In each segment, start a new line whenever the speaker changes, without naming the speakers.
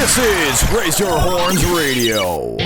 This is Raise Your Horns Radio.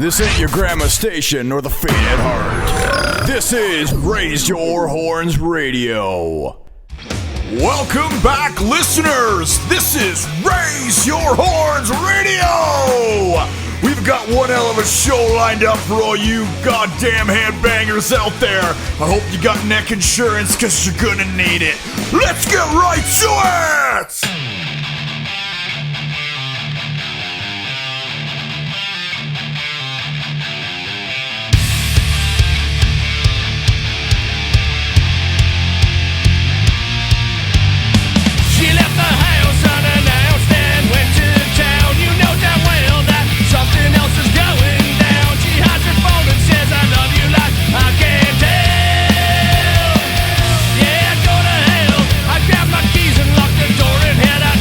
This ain't your grandma's station nor the faint at heart. This is Raise Your Horns Radio. Welcome back, listeners. This is Raise Your Horns Radio. We've got one hell of a show lined up for all you goddamn headbangers out there. I hope you got neck insurance, because you're gonna need it. Let's get right to it!
Something else is going down. She hides her phone and says I love you like I can't tell. Yeah, go to hell. I grab my keys and lock the door and head out.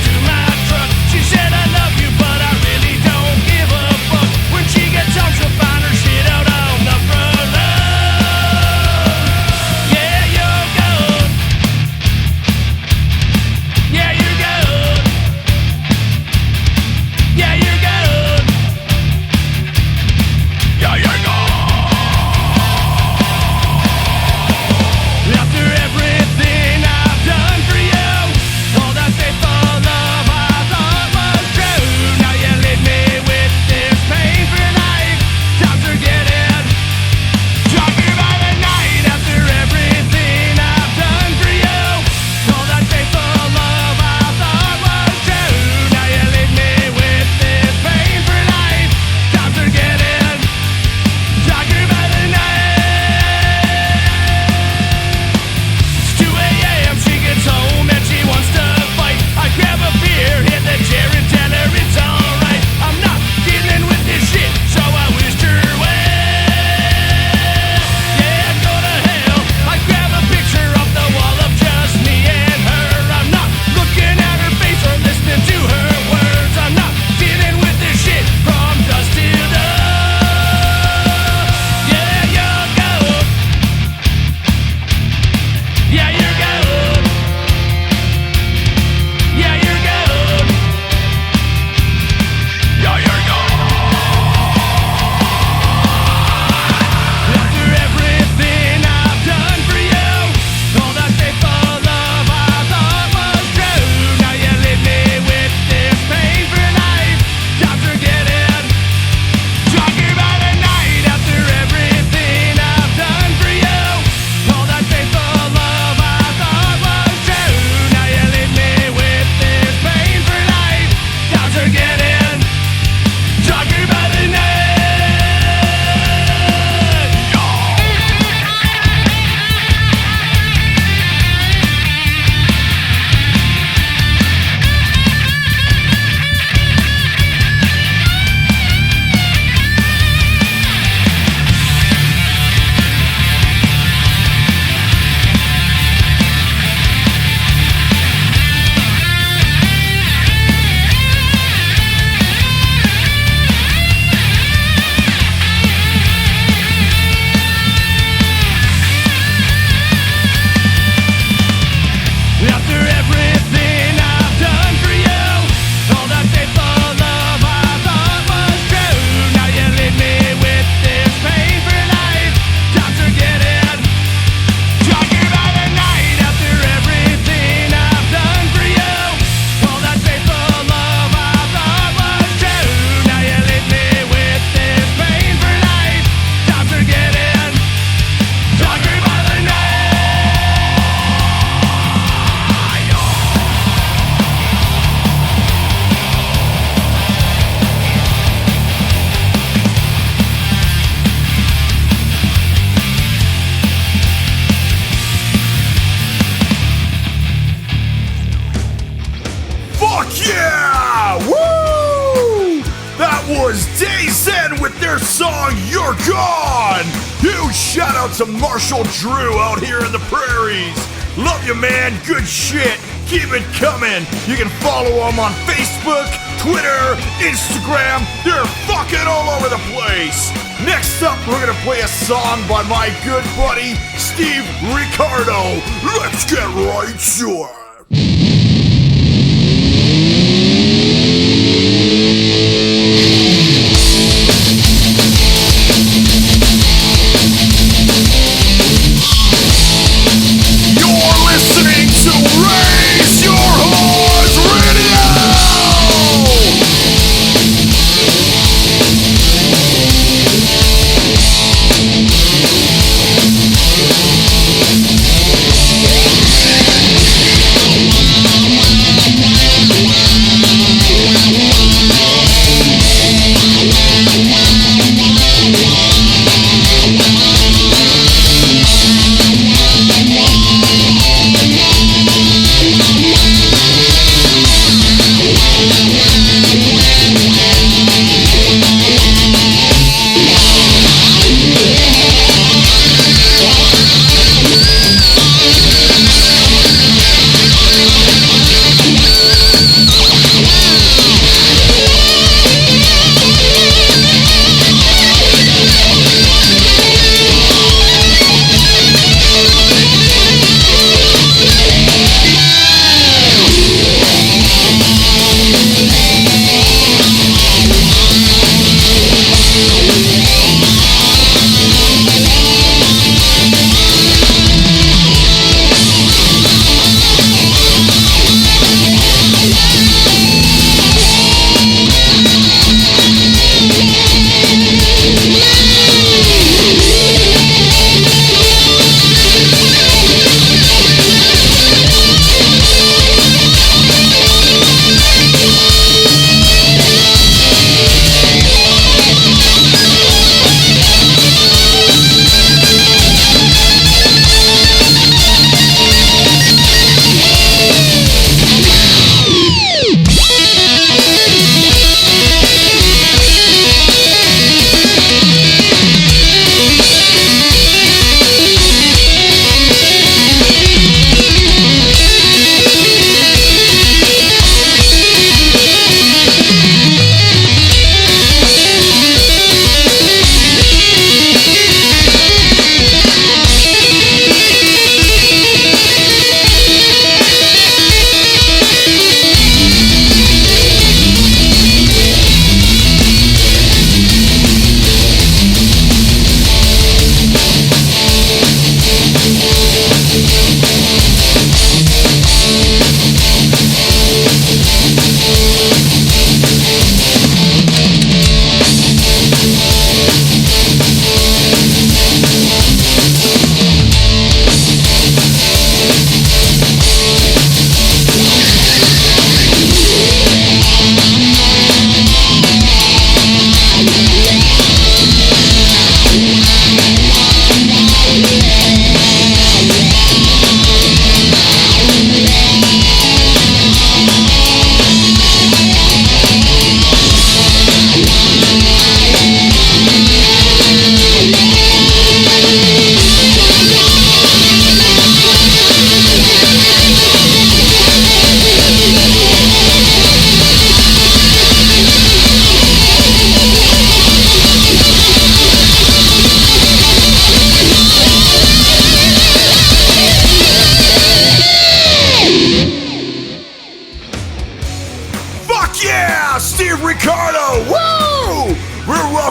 song, You're Gone. Huge shout out to Marshall Drew out here in the prairies. Love you, man. Good shit. Keep it coming. You can follow them on Facebook, Twitter, Instagram. They're fucking all over the place. Next up, we're gonna play a song by my good buddy, Steve Ricardo. Let's get right to it.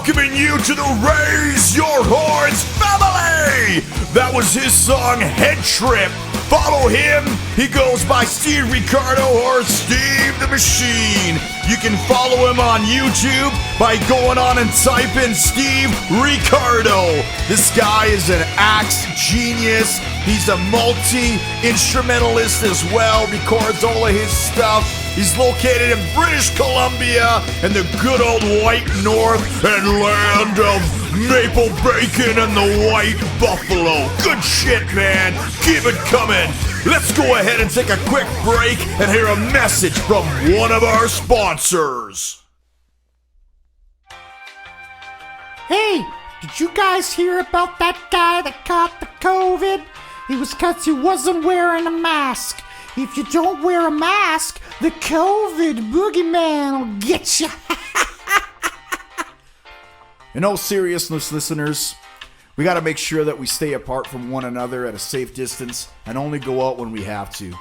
welcoming you to the Raise Your Horns family. That was his song, Head Trip. Follow him. He goes by Steve Ricardo or Steve the Machine. You can follow him on YouTube by going on and typing Steve Ricardo. This guy is an axe genius. He's a multi-instrumentalist as well, records all of his stuff. He's located in British Columbia in the good old white north and land of maple bacon and the white buffalo. Good shit, man. Keep it coming. Let's go ahead and take a quick break and hear a message from one of our sponsors.
Hey, did you guys hear about that guy that caught the COVID? It was because he wasn't wearing a mask. If you don't wear a mask, the COVID boogeyman will get you.
In all seriousness, listeners, we got to make sure that we stay apart from one another at a safe distance and only go out when we have to.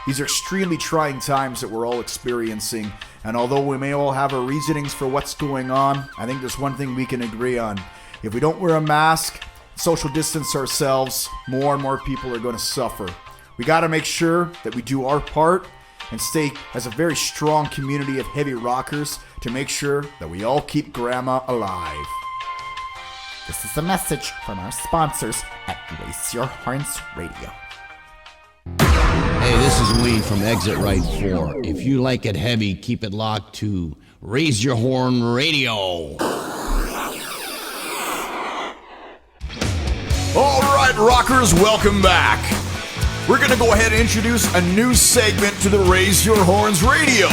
These are extremely trying times that we're all experiencing, and although we may all have our reasonings for what's going on, I think there's one thing we can agree on. If we don't wear a mask, social distance ourselves, more and more people are going to suffer. We got to make sure that we do our part and stay as a very strong community of heavy rockers to make sure that we all keep Grandma alive.
This is a message from our sponsors at Raise Your Horns Radio.
Hey, this is Lee from Exit Right 4. If you like it heavy, keep it locked to Raise Your Horn Radio.
All right, rockers, welcome back. We're going to go ahead and introduce a new segment to the Raise Your Horns Radio.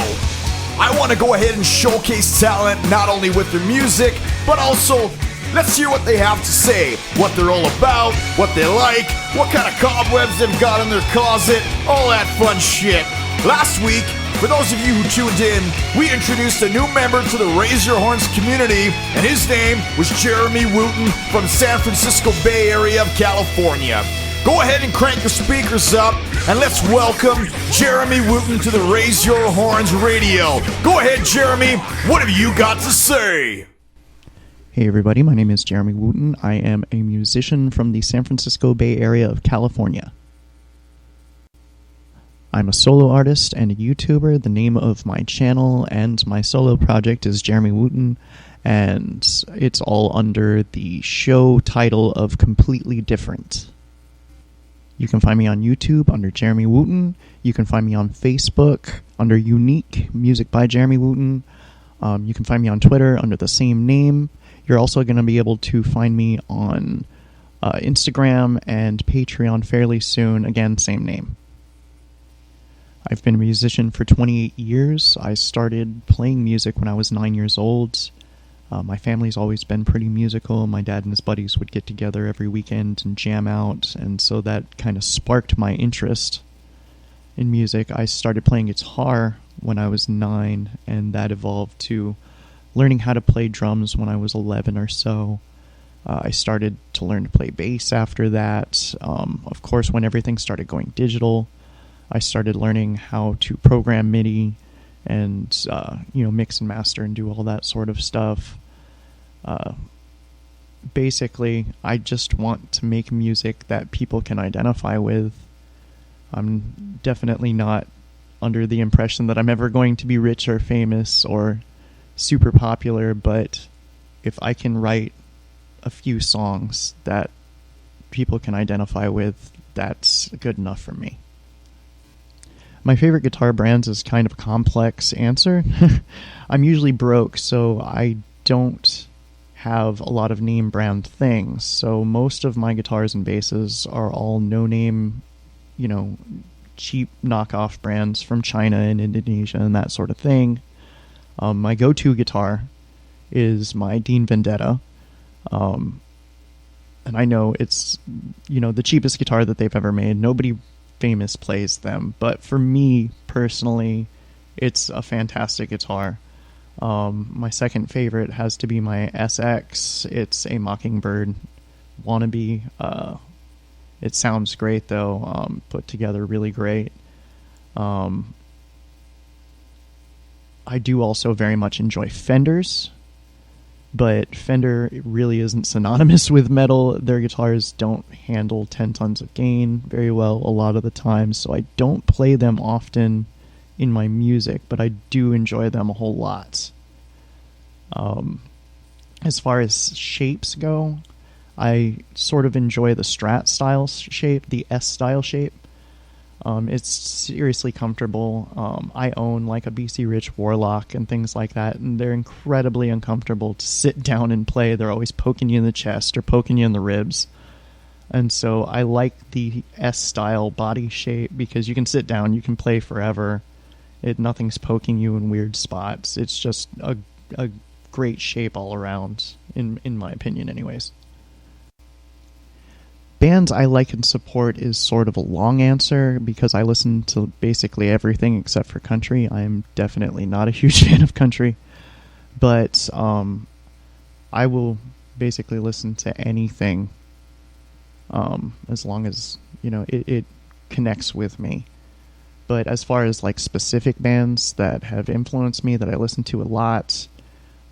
I want to go ahead and showcase talent not only with their music, but also let's hear what they have to say, what they're all about, what they like, what kind of cobwebs they've got in their closet, all that fun shit. Last week, for those of you who tuned in, we introduced a new member to the Raise Your Horns community, and his name was Jeremy Wooten from San Francisco Bay Area of California. Go ahead and crank the speakers up, and let's welcome Jeremy Wooten to the Raise Your Horns Radio. Go ahead, Jeremy. What have you got to say?
Hey everybody, my name is Jeremy Wooten. I am a musician from the San Francisco Bay Area of California. I'm a solo artist and a YouTuber. The name of my channel and my solo project is Jeremy Wooten, and it's all under the show title of Completely Different. You can find me on YouTube under Jeremy Wooten. You can find me on Facebook under Unique Music by Jeremy Wooten. You can find me on Twitter under the same name. You're also going to be able to find me on Instagram and Patreon fairly soon. Again, same name. I've been a musician for 28 years. I started playing music when I was 9 years old. My family's always been pretty musical. My dad and his buddies would get together every weekend and jam out, and so that kind of sparked my interest in music. I started playing guitar when I was 9, and that evolved to learning how to play drums when I was 11 or so. I started to learn to play bass after that. Of course, when everything started going digital, I started learning how to program MIDI and mix and master and do all that sort of stuff. Basically, I just want to make music that people can identify with. I'm definitely not under the impression that I'm ever going to be rich or famous or super popular, but if I can write a few songs that people can identify with, that's good enough for me. My favorite guitar brands is kind of a complex answer. I'm usually broke, so I don't have a lot of name brand things. So most of my guitars and basses are all no-name, cheap knockoff brands from China and Indonesia and that sort of thing. My go-to guitar is my Dean Vendetta. And I know it's, the cheapest guitar that they've ever made. Nobody famous plays them, but for me personally, it's a fantastic guitar. My second favorite has to be my SX. It's a Mockingbird wannabe. It sounds great though, put together really great. I do also very much enjoy Fenders, but Fender really isn't synonymous with metal. Their guitars don't handle 10 tons of gain very well a lot of the time, so I don't play them often in my music, but I do enjoy them a whole lot. As far as shapes go, I sort of enjoy the Strat style shape, the S style shape. It's seriously comfortable. I own like a BC Rich Warlock and things like that, and they're incredibly uncomfortable to sit down and play. They're always poking you in the chest or poking you in the ribs. And so I like the S-style body shape because you can sit down, you can play forever. Nothing's poking you in weird spots. It's just a great shape all around, in my opinion anyways. Bands I like and support is sort of a long answer because I listen to basically everything except for country. I'm definitely not a huge fan of country, but I will basically listen to anything as long as, you know, it connects with me. But as far as like specific bands that have influenced me that I listen to a lot,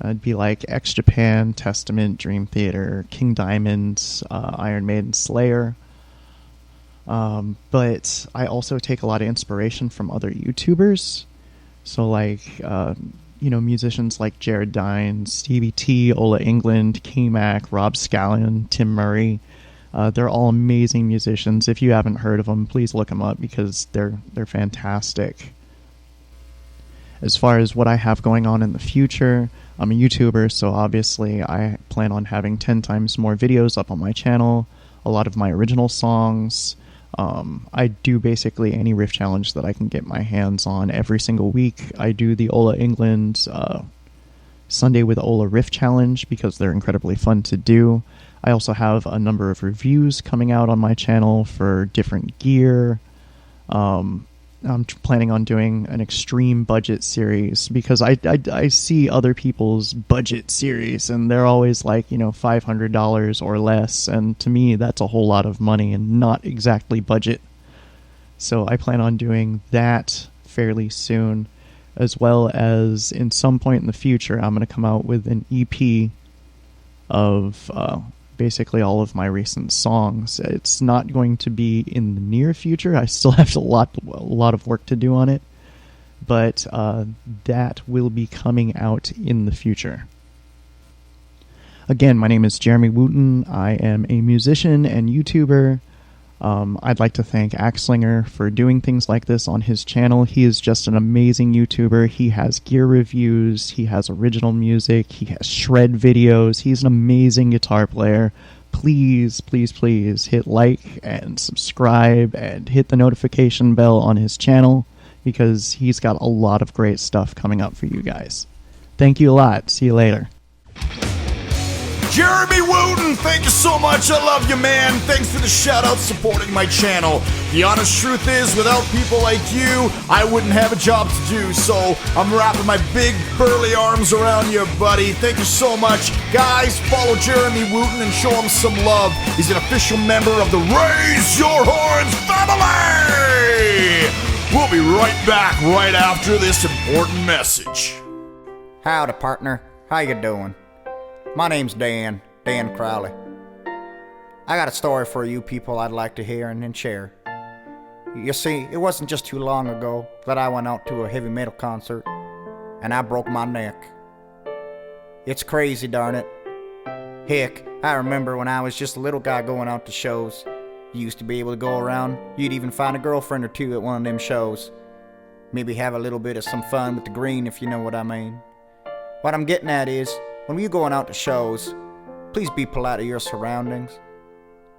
it'd be like X Japan, Testament, Dream Theater, King Diamond, Iron Maiden, Slayer. But I also take a lot of inspiration from other YouTubers. So like, you know, musicians like Jared Dines, Stevie T, Ola England, K-Mac, Rob Scallon, Tim Murray. They're all amazing musicians. If you haven't heard of them, please look them up because they're fantastic. As far as what I have going on in the future, I'm a YouTuber, so obviously I plan on having 10 times more videos up on my channel, a lot of my original songs. I do basically any riff challenge that I can get my hands on every single week. I do the Ola England Sunday with Ola riff challenge because they're incredibly fun to do. I also have a number of reviews coming out on my channel for different gear. I'm planning on doing an extreme budget series because I see other people's budget series and they're always like, you know, $500 or less, and to me that's a whole lot of money and not exactly budget. So I plan on doing that fairly soon, as well as in some point in the future I'm going to come out with an EP of basically all of my recent songs. It's not going to be in the near future. I still have a lot of work to do on it, but that will be coming out in the future. Again, my name is Jeremy Wooten. I am a musician and YouTuber. I'd like to thank Axlinger for doing things like this on his channel. He is just an amazing YouTuber. He has gear reviews, he has original music, he has shred videos. He's an amazing guitar player. Please, please, please hit like and subscribe and hit the notification bell on his channel because he's got a lot of great stuff coming up for you guys. Thank you a lot. See you later.
Jeremy Wooten, thank you so much. I love you, man. Thanks for the shout out supporting my channel. The honest truth is, without people like you, I wouldn't have a job to do. So I'm wrapping my big burly arms around you, buddy. Thank you so much. Guys, follow Jeremy Wooten and show him some love. He's an official member of the Raise Your Horns family. We'll be right back right after this important message.
Howdy, partner. How you doing? My name's Dan Crowley. I got a story for you people I'd like to hear and share. You see, it wasn't just too long ago that I went out to a heavy metal concert and I broke my neck. It's crazy, darn it. Heck, I remember when I was just a little guy going out to shows. You used to be able to go around, you'd even find a girlfriend or two at one of them shows. Maybe have a little bit of some fun with the green, if you know what I mean. What I'm getting at is, when you're going out to shows, please be polite to your surroundings.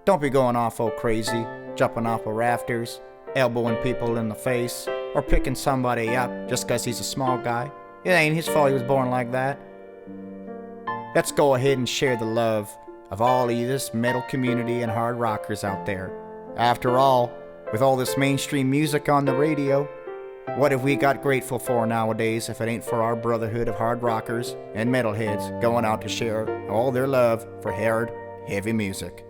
Don't be going off all crazy, jumping off of rafters, elbowing people in the face, or picking somebody up just because he's a small guy. It ain't his fault he was born like that. Let's go ahead and share the love of all of this metal community and hard rockers out there. After all, with all this mainstream music on the radio, what have we got grateful for nowadays if it ain't for our brotherhood of hard rockers and metalheads going out to share all their love for hard, heavy music?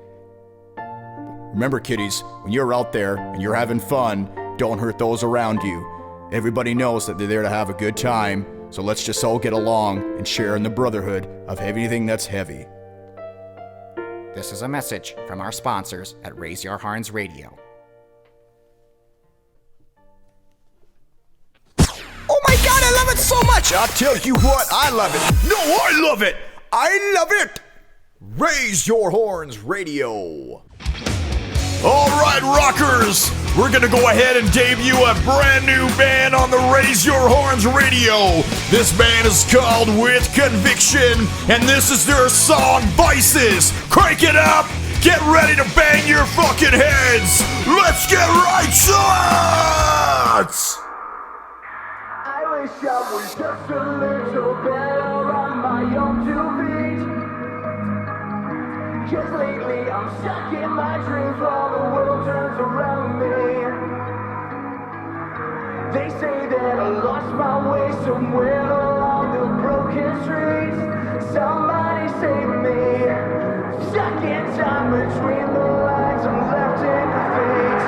Remember, kiddies, when you're out there and you're having fun, don't hurt those around you. Everybody knows that they're there to have a good time, so let's just all get along and share in the brotherhood of everything that's heavy.
This is a message from our sponsors at Raise Your Horns Radio.
Oh my God, I love it so much! I'll tell you what, I love it. No, I love it! I love it! Raise Your Horns Radio. Alright, rockers! We're gonna go ahead and debut a brand new band on the Raise Your Horns Radio. This band is called With Conviction, and this is their song, Vices. Crank it up! Get ready to bang your fucking heads! Let's get right to it!
I wish I was just a little better on my my own 2 feet. 'Cause lately I'm stuck in my dreams while the world turns around me. They say that I lost my way somewhere along the broken streets. Somebody save me. Stuck in time between the lines, I'm left in defeat.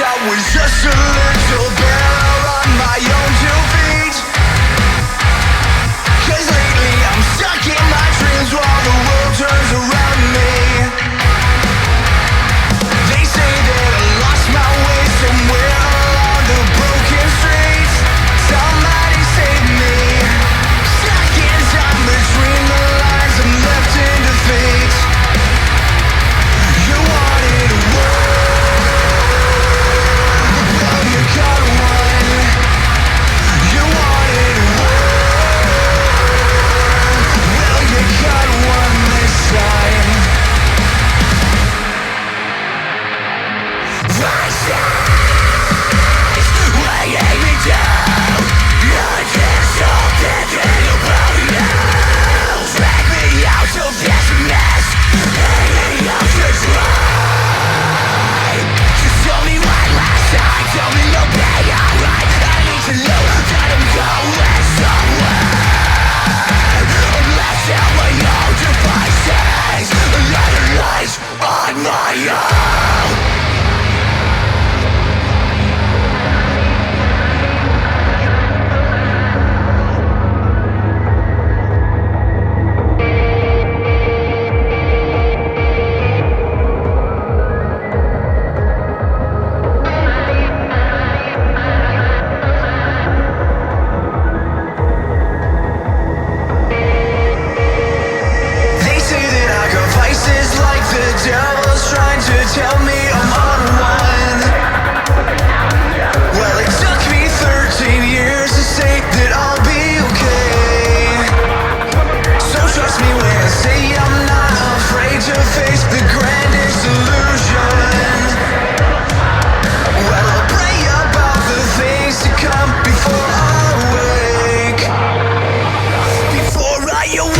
I was just a little better on my own 2 feet. 'Cause lately I'm stuck in my dreams while the world turns around me. They say that I lost my way somewhere along the broken streets. Somebody save me. Stuck in time between the lines, I'm left in defeat. You wanted a you got one. You wanted one. Well, you got one this time. Weighing me down. I can't stop thinking about you. Drag me out of this mess. Hanging out to dry. Just tell me one last time. Tell me you'll be alright. I need to know that I'm going somewhere. I'm left out my own devices. Another life on my own. Tell me I'm on one. Well, it took me 13 years to say that I'll be okay. So trust me when I say I'm not afraid to face the grandest illusion. Well, I'll pray about the things to come before I wake. Before I awake.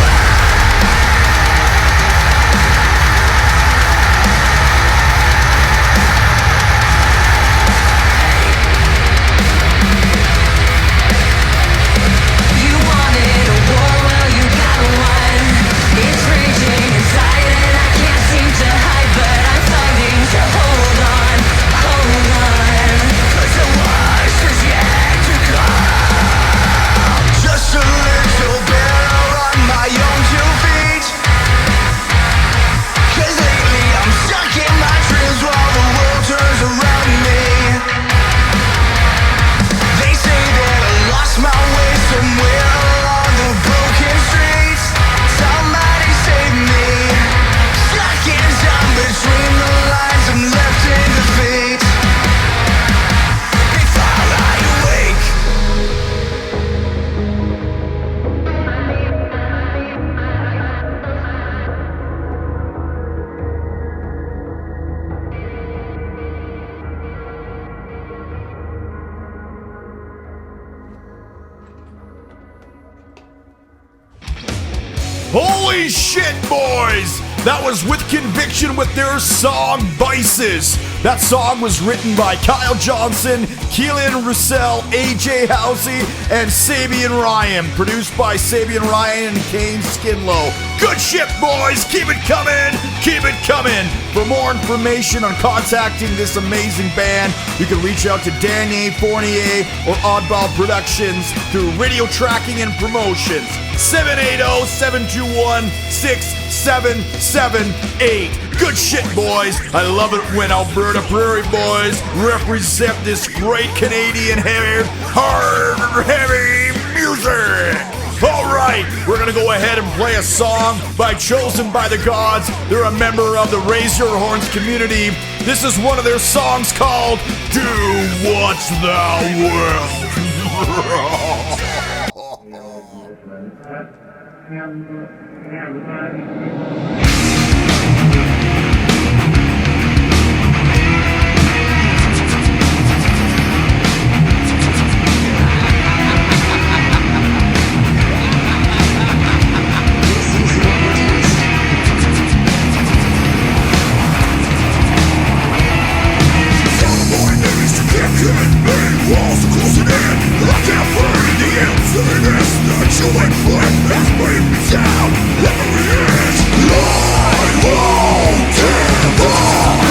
Holy shit, boys! That was With Conviction with their song Vices. That song was written by Kyle Johnson, Keelan Russell, AJ Housey, and Sabian Ryan. Produced by Sabian Ryan and Kane Skinlow. Good shit, boys. Keep it coming. Keep it coming. For more information on contacting this amazing band, you can reach out to Daniel Fournier or Oddball Productions through Radio Tracking and Promotions. 780-721-6778. Good shit, boys. I love it when Alberta Prairie Boys represent this great Canadian heavy music. All right, we're going to go ahead and play a song by Chosen by the Gods. They're a member of the Raise Your Horns community. This is one of their songs called Do What Thou Wilt.
Walls are closing in, I can't find the emptiness that you inflict has weighed me down. Every inch, I won't give up.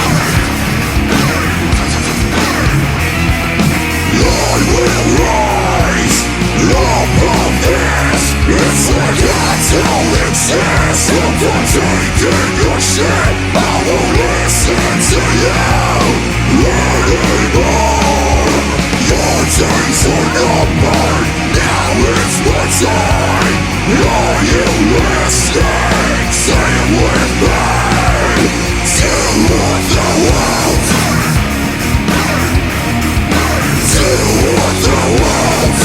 I will rise above this. It's like I don't exist. I'm done taking your shit. I won't listen to you anymore. Your days are numbered, now it's my time. Are you listening? Say it with me. Do what thou wilt. Do what thou wilt.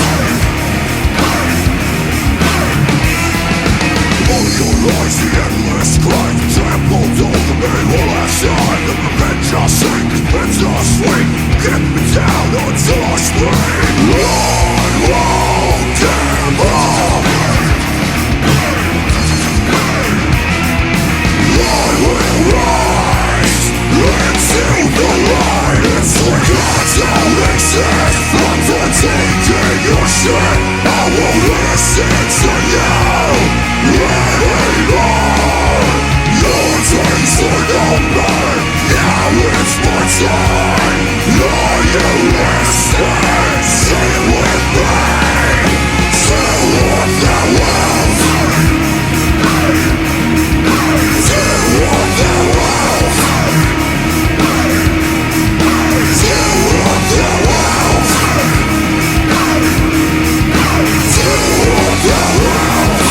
All your lies, the endless grind, trampled over me while I shine. The revenge I'll sink, revenge I'll swing. Get me down until I scream. I won't give up. I will rise into the light. It's like I don't exist. I'm done taking your shit. I won't listen to you anymore. Your days are numbered, now it's my time. Are you listening? Say it with me. Do what thou wilt. Do what thou wilt. Do what thou wilt. Do what thou wilt.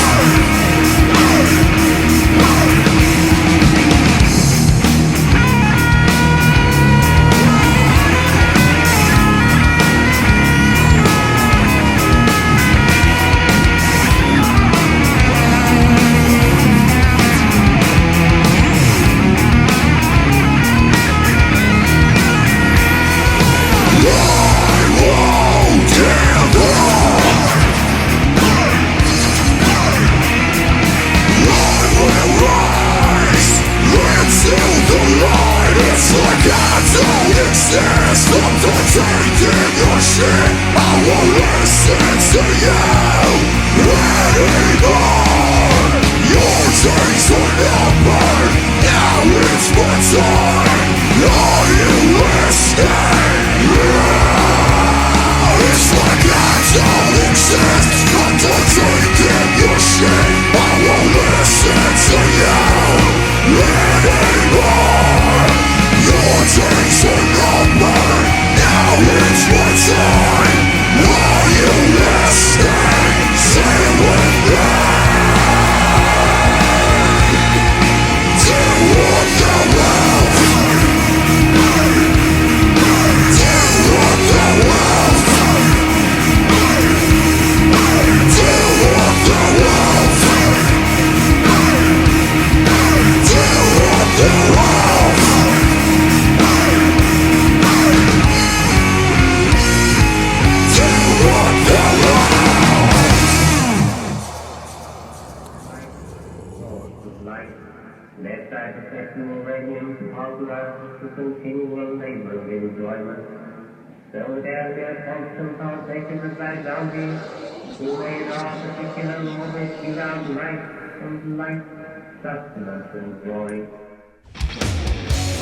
It's like I don't exist. I'm done taking your shit. I won't listen to you anymore. Your days are numbered, now it's my time. Are you listening? It's like I don't exist. I'm done taking your shit. I won't listen to you anymore. Your days are numbered, now it's my time. Are you listening? Say it with me. Do what thou wilt. Do what thou wilt. Do what thou wilt. Do what thou wilt.
Led by professional radiums authorizes the continual labor of enjoyment. So there be a constant partaker of thy bounty, who made all particular moments give out light and light, sustenance and glory.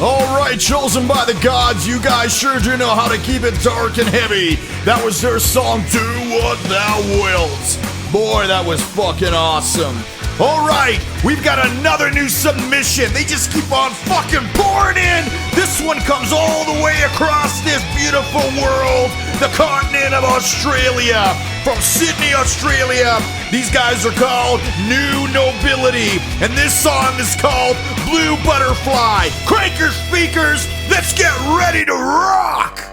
Alright, chosen by the gods, you guys sure do know how to keep it dark and heavy. That was their song, Do What Thou Wilt. Boy, that was fucking awesome. Alright, we've got another new submission. They just keep on fucking pouring in. This one comes all the way across this beautiful world, the continent of Australia. From Sydney, Australia. These guys are called New Nobility, and this song is called Blue Butterfly. Crank your speakers, let's get ready to rock!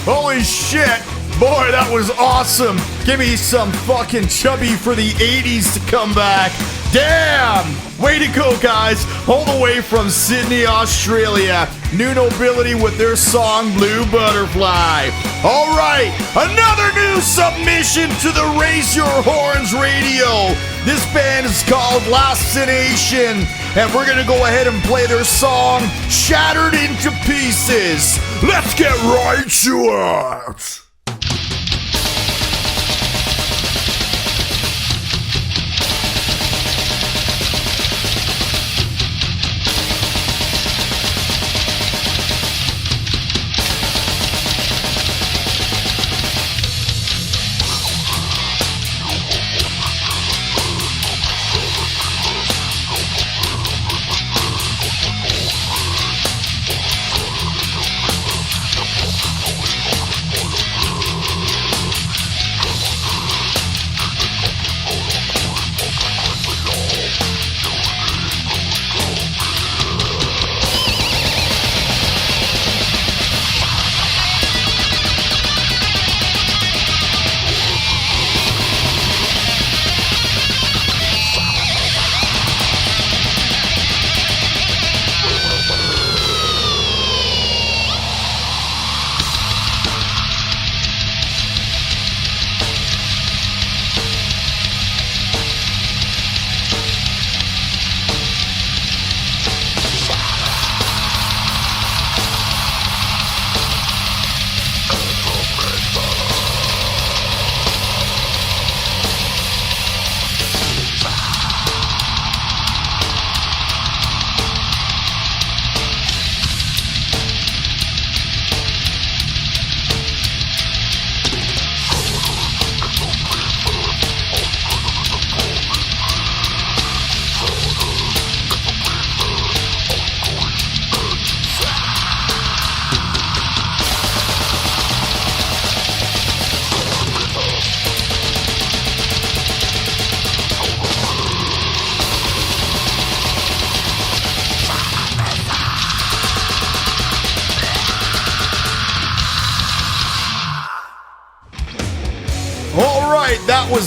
Holy shit! Boy, that was awesome! Give me some fucking chubby for the 80s to come back. Damn! Way to go, guys! All the way from Sydney, Australia. New Nobility with their song Blue Butterfly. Alright, another new submission to the Raise Your Horns Radio. This band is called Lastination, and we're gonna go ahead and play their song Shattered into Pieces. Let's get right to it!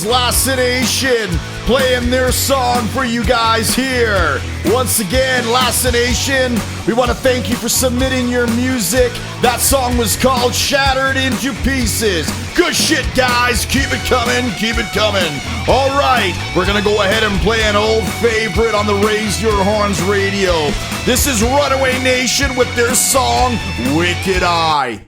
was Lacination playing their song for you guys here. Once again, Lacination, we want to thank you for submitting your music. That song was called Shattered into Pieces. Good shit, guys. Keep it coming. Keep it coming. All right, we're going to go ahead and play an old favorite on the Raise Your Horns radio. This is Runaway Nation with their song, Wicked Eye.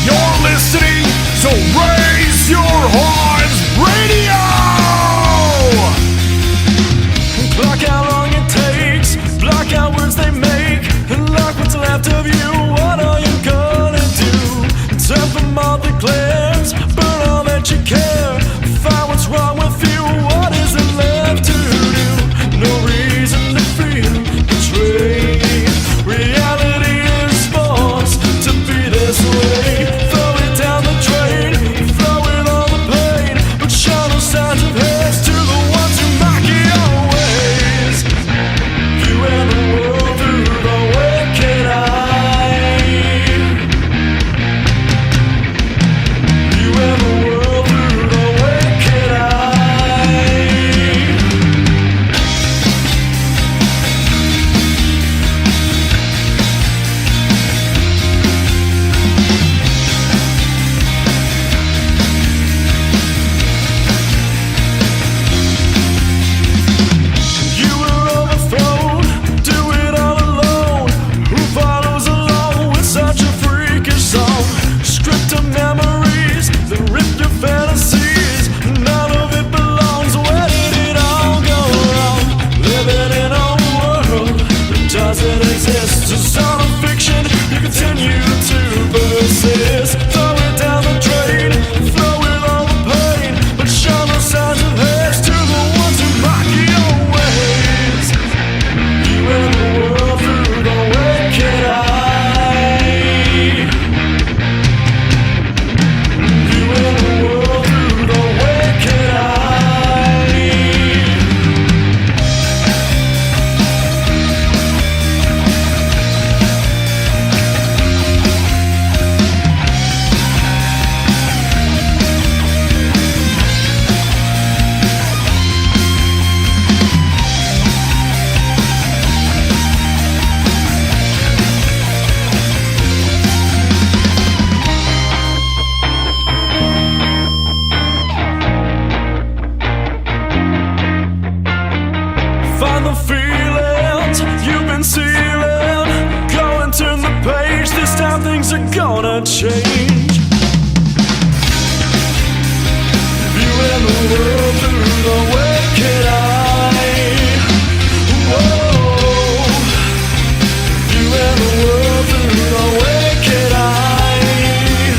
You're listening to Raise Your Horns Radio!
Block how long it takes, block how words they make, and lock what's left of you. What are you gonna do? Turn from all the glares, burn all that you care. Find what's wrong with you, what is it left to do? No reason to feel betrayed. Reality is forced to be this way. Throw it down the drain, throw it all the pain, but show no signs of haste to the ones who mock your ways. You and the world through the wicked eye. You and the world through the wicked eye. You were overthrown, do it all alone. Who follows along with such a freakish song? Stripped of memories, that ripped your fantasies. None of it belongs. Where did it all go wrong? Living in a world that doesn't exist. It's all a fiction, you continue to persist. Throw it down the drain, throw it all the pain, but show no signs of haste to the ones who mock your ways. You and the world through the wicked eye. You and the world through the wicked eye. Find the feelings you've been sealing. Go and turn the page. This time things are gonna change. You and the world through the wicked eye. Whoa. You and the world through the wicked eye.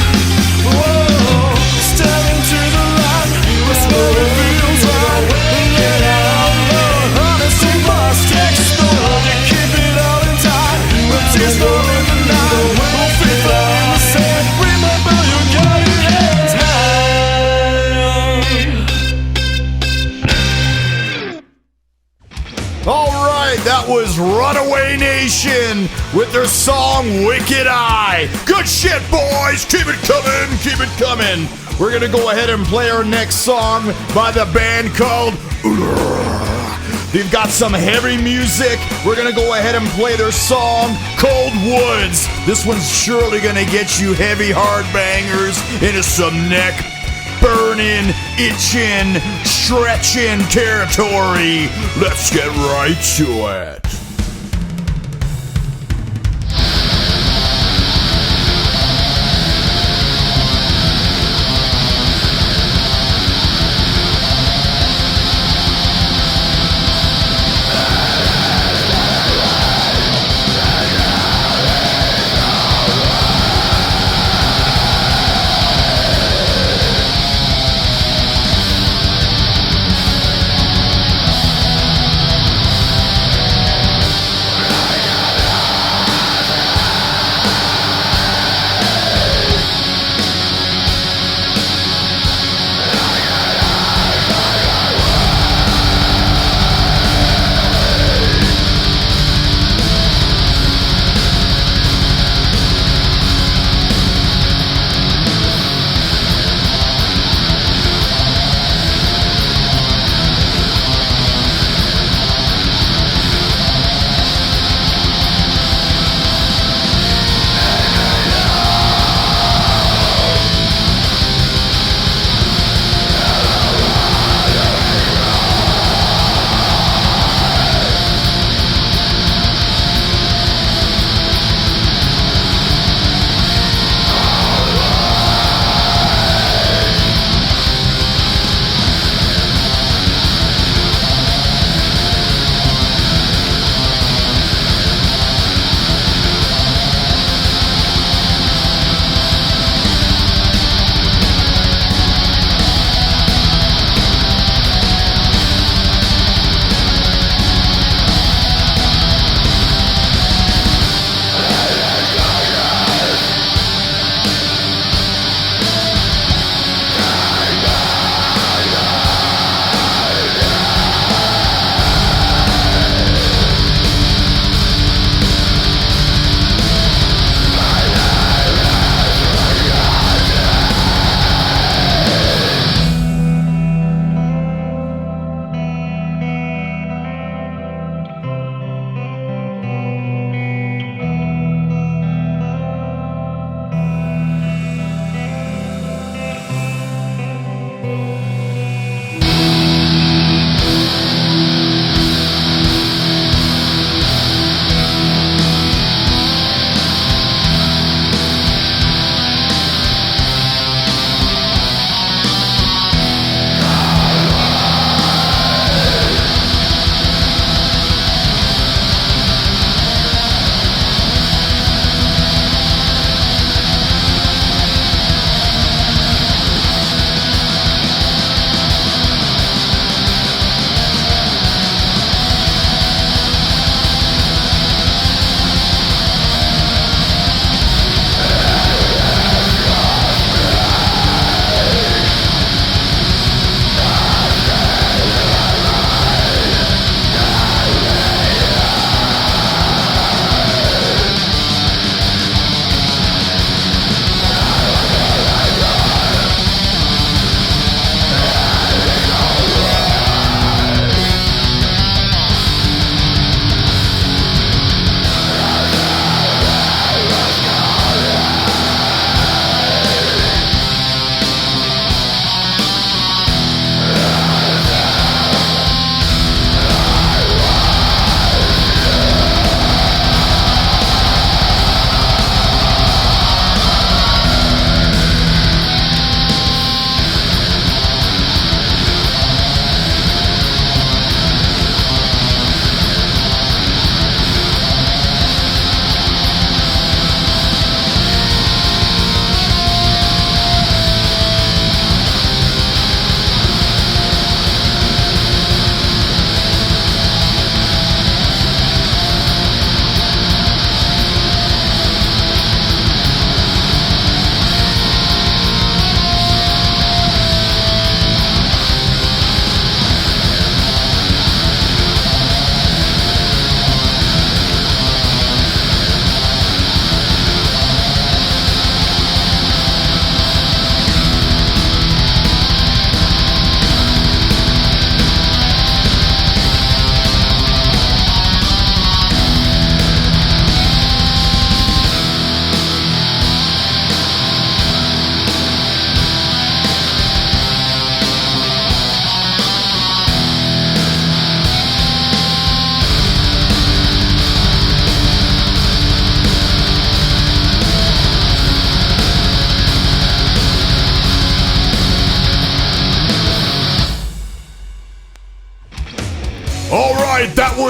Whoa. Step into the light. Whisper it feels right. Let out love. Honesty must explode. You keep it all in time. When tears fall in the night. Won't be fly in the sand. Remember you got it in time.
All right, that was Runaway Nation with their song Wicked Eye. Good shit, boys. Keep it coming. Keep it coming. We're going to go ahead and play our next song by the band called They've got some heavy music. We're going to go ahead and play their song Cold Woods. This one's surely going to get you heavy hard bangers into some neck burning, itching, stretching territory. Let's get right to it.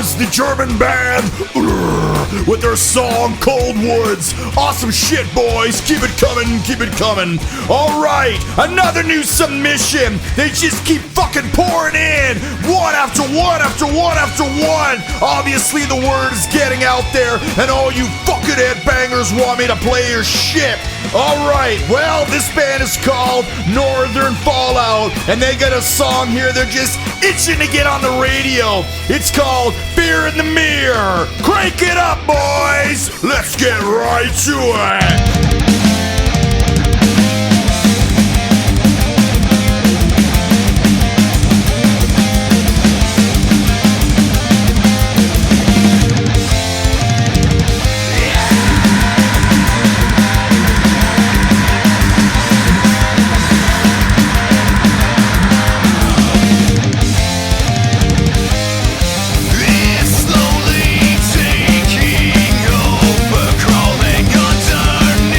was the German band with their song Cold Woods. Awesome shit, boys. Keep it coming, keep it coming. All right, another new submission. They just keep fucking pouring in, one after one after one after one. Obviously, the word is getting out there, and all you fucking headbangers want me to play your shit. All right, well, this band is called Northern Fallout, and they got a song here they're just itching to get on the radio. It's called Fear in the Mirror. Crank it up, boys. Let's get right to it.
It's slowly taking over, crawling underneath.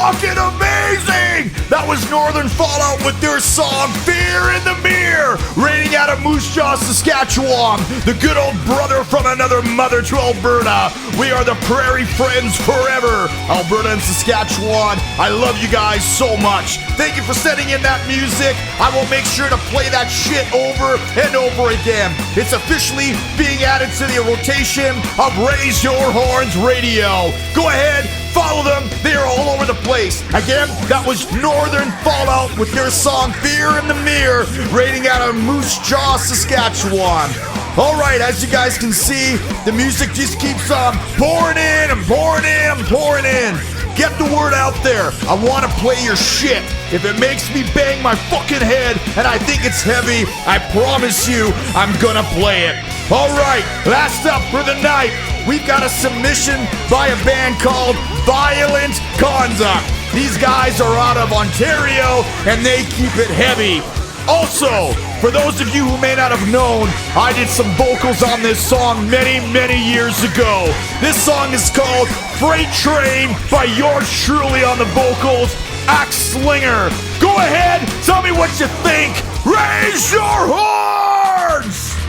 fucking amazing! That was Northern Fallout with their song Fear in the Mirror, raining out of Moose Jaw, Saskatchewan, the good old brother from another mother to Alberta. We are the Prairie Friends forever, Alberta and Saskatchewan. I love you guys so much. Thank you for sending in that music. I will make sure to play that shit over and over again. It's officially being added to the rotation of Raise Your Horns Radio. Go ahead, follow them. They are all over the place. Again, that was Northern Fallout with their song Fear in the Mirror, rating out of Moose Jaw, Saskatchewan. All right, as you guys can see, the music just keeps on pouring in and pouring in and pouring in. Get the word out there. I want to play your shit. If it makes me bang my fucking head and I think it's heavy, I promise you I'm gonna play it. All right, last up for the night, we've got a submission by a band called Violent Conduct. These guys are out of Ontario and they keep it heavy. Also, for those of you who may not have known, I did some vocals on this song many, many years ago. This song is called Freight Train by yours truly on the vocals, Axe Slinger. Go ahead, tell me what you think. Raise your horns!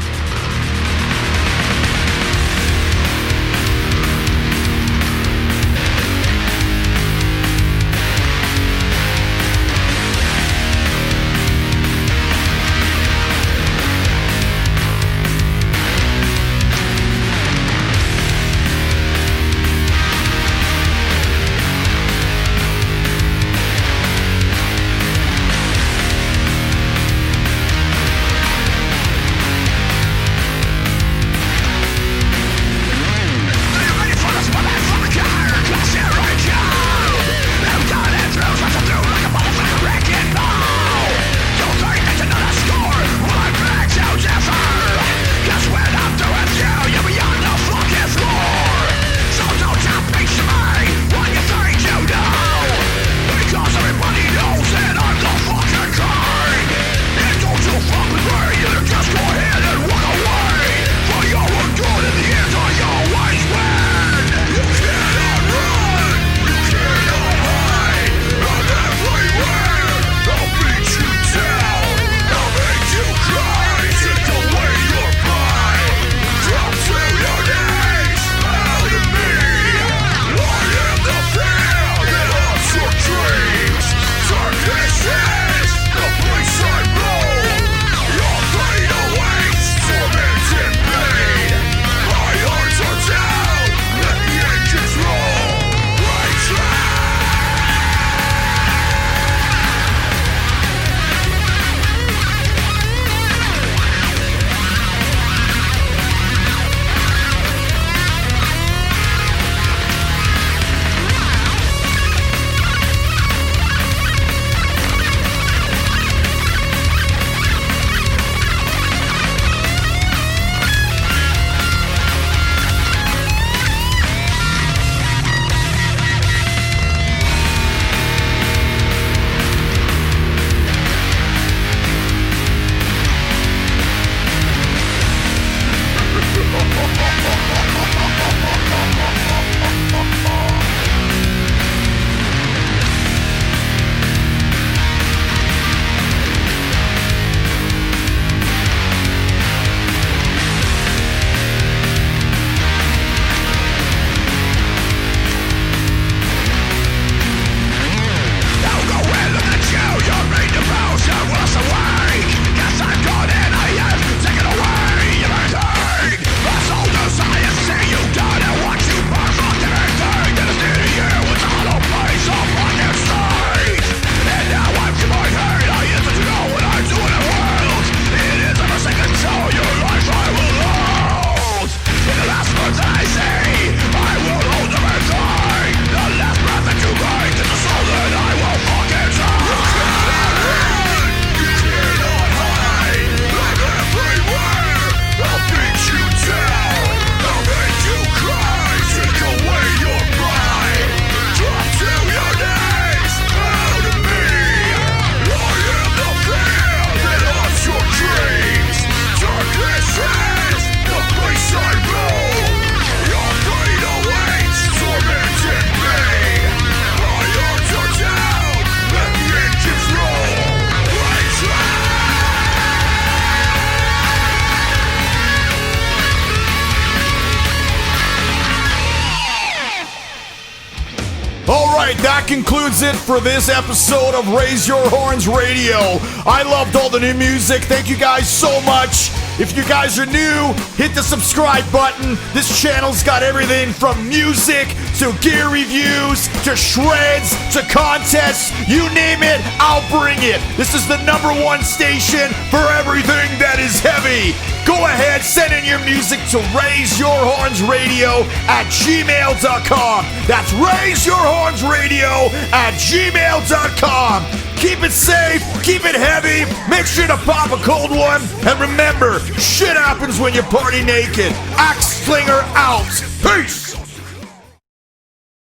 right, that concludes it for this episode of Raise Your Horns Radio. I loved all the new music. Thank you guys so much. If you guys are new, hit the subscribe button. This channel's got everything from music to gear reviews to shreds to contests. You name it, I'll bring it. This is the #1 station for everything that is heavy. Go ahead, send in your music to raiseyourhornsradio@gmail.com. That's raiseyourhornsradio@gmail.com. Keep it safe, keep it heavy, make sure to pop a cold one, and remember, shit happens when you party naked. Axe Slinger out. Peace!